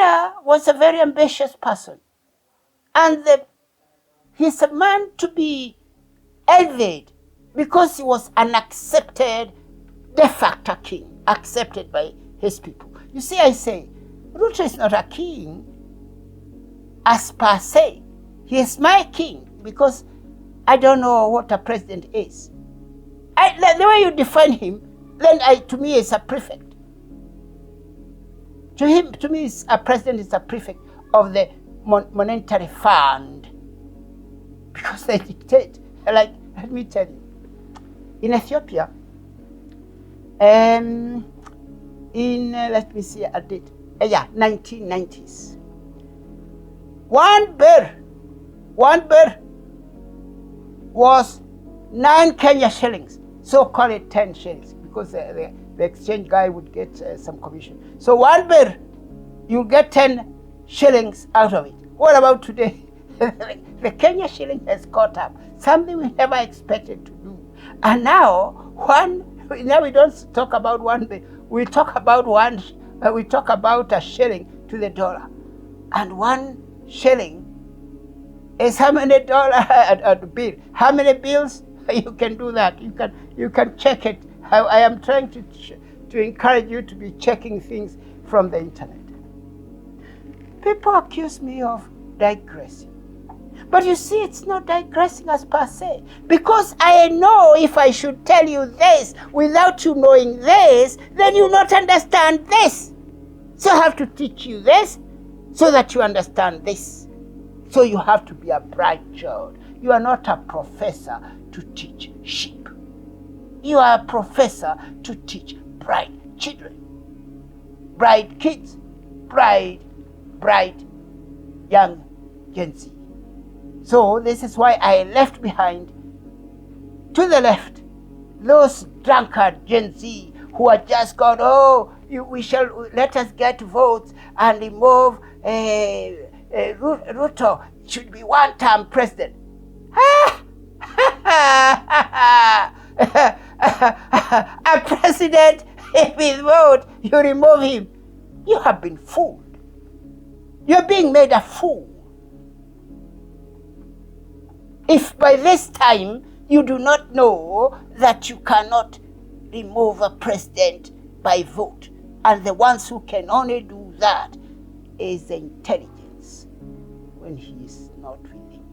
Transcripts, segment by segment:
Raila was a very ambitious person. And he's a man to be envied because he was an accepted de facto king, accepted by his people. You see, I say, Ruto is not a king as per se. He is my king because I don't know what a president is. The way you define him, then to me is a prefect. To me, a president is a prefect of the monetary fund because they dictate. Like, let me tell you, in Ethiopia, let me see a date. 1990s. One birr was 9 Kenya shillings. So call it 10 shillings because the exchange guy would get some commission. So one birr, you'll get 10 shillings out of it. What about today? The Kenya shilling has caught up, something we never expected to do. And now we don't talk about one birr. We talk about a shilling to the dollar. And 1 shilling is how many dollars a bill? How many bills? You can do that. You can check it. I am trying to encourage you to be checking things from the internet. People accuse me of digressing. But you see, it's not digressing as per se. Because I know if I should tell you this without you knowing this, then you not understand this. So I have to teach you this so that you understand this. So you have to be a bright child. You are not a professor to teach sheep. You are a professor to teach bright children. Bright kids. Bright young Gen Z. So this is why I left behind, to the left, those drunkard Gen Z who are just gone, let us get votes and remove Ruto should be one-term president. A president, if his vote, you remove him. You have been fooled. You're being made a fool. If by this time you do not know that you cannot remove a president by vote, and the ones who can only do that is the intelligence when he is not with him,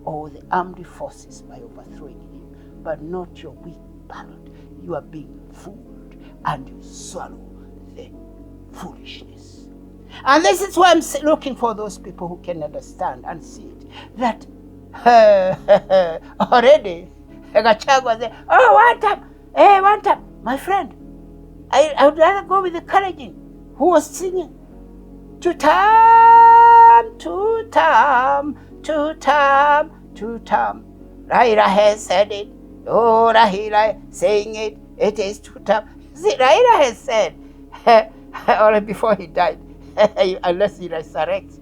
or the armed forces by overthrowing him, but not your weak ballot. You are being fooled and you swallow the foolishness. And this is why I'm looking for those people who can understand and see it, that already Gachagua said, one time, my friend, I would rather go with the Kalenjin who was singing, two-term. Raila has said it. Oh, Raila saying it. It is two-term. See, Raila has said, or before he died, unless he resurrects,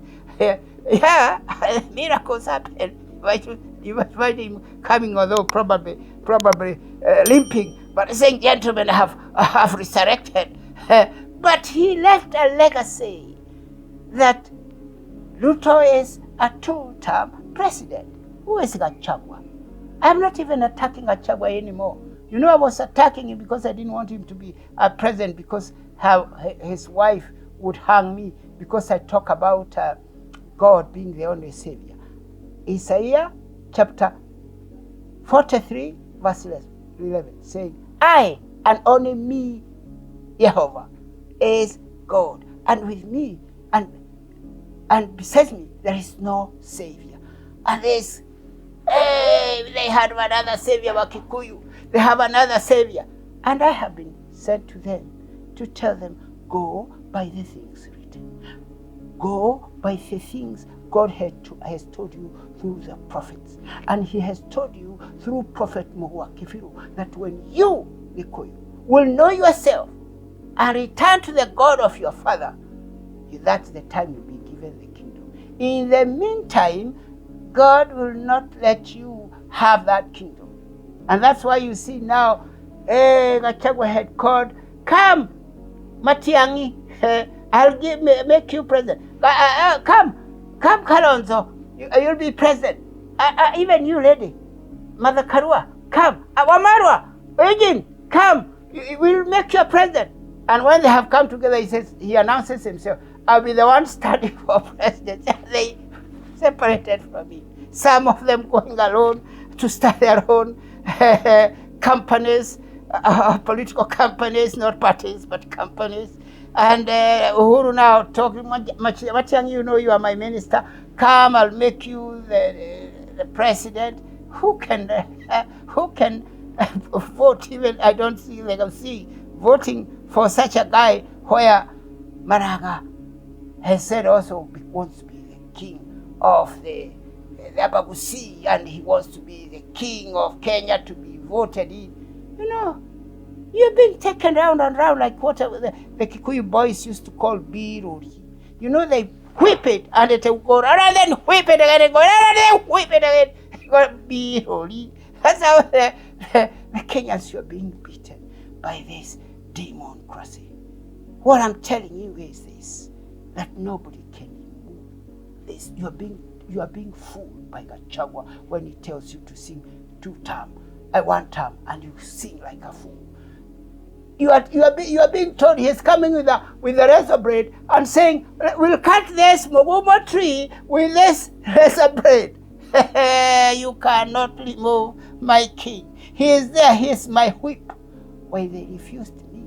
miracles happen. You might find him coming, although probably limping, but saying, gentlemen, have resurrected. But he left a legacy that Ruto is a two-term president. Who is Gachagua? I'm not even attacking Gachagua anymore. You know, I was attacking him because I didn't want him to be a president, because his wife would hang me because I talk about God being the only savior. Isaiah chapter 43 verse 11 saying, I and only me, Jehovah, is God, and with me and besides me there is no savior. And this, they had another savior, Wakikuyu. They have another savior. And I have been sent to them to tell them, go by the things written. Go by the things God has told you through the prophets. And he has told you through Prophet Mohua Kifiru that when you, Nikoyu, will know yourself and return to the God of your father, that's the time you'll be given the kingdom. In the meantime, God will not let you have that kingdom. And that's why you see now, Gachagua had called, come, Matiang'i, I'll make you president. Come, Kalonzo, you'll be president. Even you, lady, Mother Karua, come. Wamarwa, Eugene, come. We'll make you a president. And when they have come together, he announces himself, I'll be the one standing for president. They separated from me. Some of them going alone to start their own companies, political companies, not parties, but companies. And Uhuru now talking, Matiang'i, you know you are my minister. Come, I'll make you the president. Who can vote? Even I don't see, like I'm seeing, voting for such a guy where Maraga has said also he wants to be the king of the Abagusi, and he wants to be the king of Kenya to be voted in. You know, you're being taken round and round like what the Kikuyu boys used to call biruri. You know, they whip it and it will go around, and then whip it again, and go around, and then whip it again. Biruri. That's how the Kenyans are being beaten by this democracy. What I'm telling you is this, that nobody can move this. You are being fooled by Gachagua when he tells you to sing one term, and you sing like a fool. You are being told he's coming with a razor blade and saying, we'll cut this Mogoma tree with this razor blade. You cannot remove my king. He is there, he is my whip. When they refused me,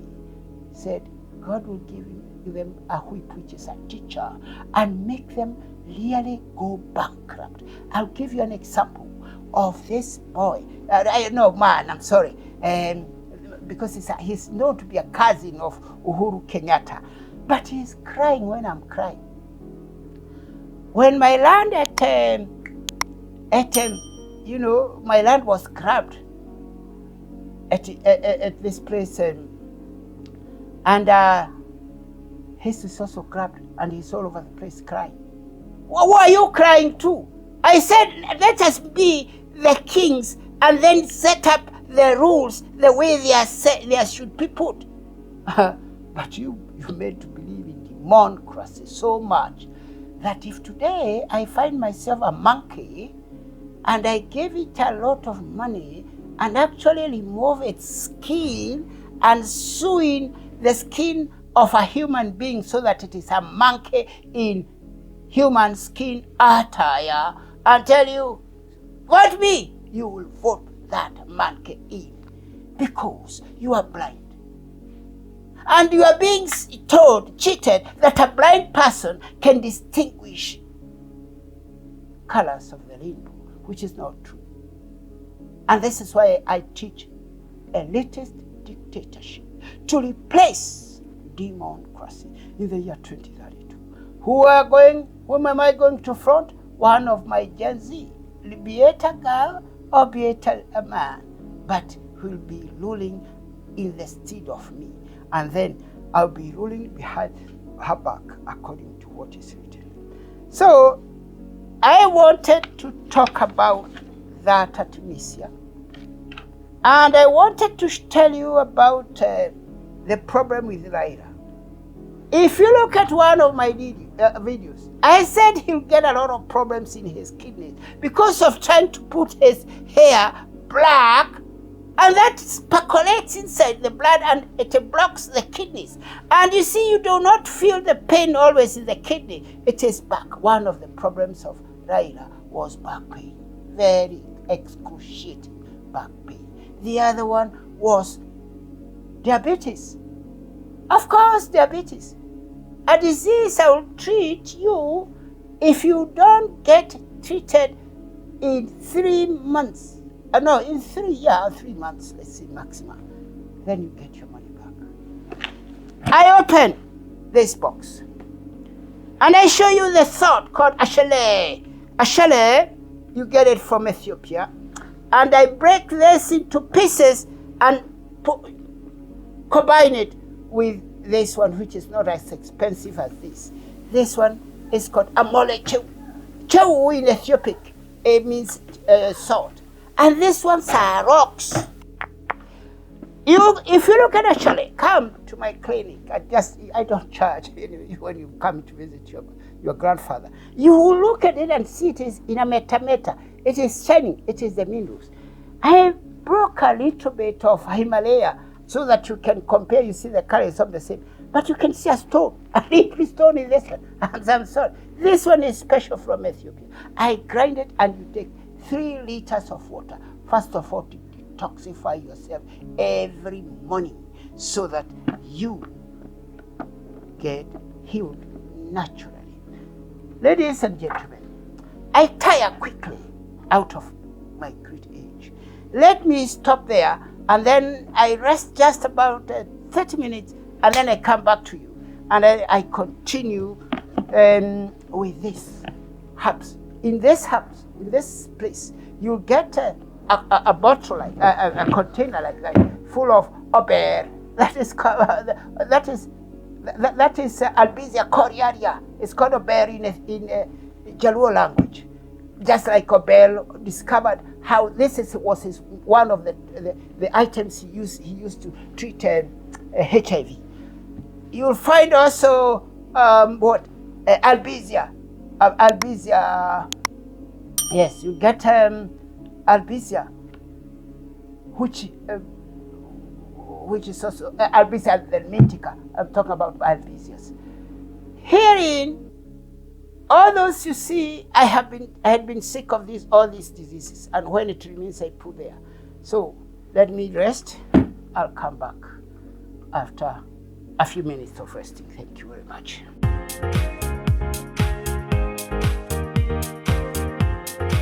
said, God will give them a whip which is a teacher and make them really go bankrupt. I'll give you an example of this boy. Because he's known to be a cousin of Uhuru Kenyatta. But he's crying when I'm crying. When my land my land was grabbed at this place, and his is also grabbed, and he's all over the place crying. Why are you crying too? I said, let us be the kings and then set up the rules the way they should be put. But you made to believe in democracy so much that if today I find myself a monkey and I gave it a lot of money and actually remove its skin and sewing the skin of a human being so that it is a monkey in human skin attire, and tell you, vote me, you will vote that monkey in, because you are blind. And you are being cheated that a blind person can distinguish colors of the rainbow, which is not true. And this is why I teach elitist dictatorship to replace democracy in the year 2032. Whom am I going to front? One of my Gen Z, be it a girl or be it a man, but will be ruling in the stead of me. And then I'll be ruling behind her back according to what is written. So I wanted to talk about that at Misia. And I wanted to tell you about the problem with Raila. If you look at one of my videos, I said he'll get a lot of problems in his kidneys because of trying to put his hair black, and that percolates inside the blood and it blocks the kidneys. And you see, you do not feel the pain always in the kidney. It is back. One of the problems of Raila was back pain. Very excruciating back pain. The other one was diabetes. Of course, diabetes. A disease I will treat you if you don't get treated in 3 months. In 3 months, let's say maximum. Then you get your money back. I open this box and I show you the thought called ashale. Ashale, you get it from Ethiopia. And I break this into pieces and combine it with this one, which is not as expensive as this. This one is called amole chew. Chew in Ethiopic, it means salt. And these ones are rocks. if you look at actually, come to my clinic. I don't charge when you come to visit your grandfather. You will look at it and see it is in a meta. It is shining. It is the minerals. I broke a little bit of Himalaya so that you can compare. You see the color is of the same, but you can see a stone. A little stone in this one, and some salt. This one is special from Ethiopia. I grind it, and you take 3 liters of water. First of all, to detoxify yourself every morning so that you get healed naturally. Ladies and gentlemen, I tire quickly out of my great age. Let me stop there, and then I rest just about 30 minutes, and then I come back to you, and I continue with this herbs. In this place, you'll get a bottle, like a container like full of ober. That is Albizia coriaria. It's called ober in Jaluo language. Just like Obel discovered how this was one of the items he used to treat HIV. You'll find also Albizia. Albizia. Yes, you get Albizia, which is also Albizia delmitica. I'm talking about Albizia. Herein, all those you see, I had been sick of all these diseases, and when it remains, I put there. So let me rest. I'll come back after a few minutes of resting. Thank you very much.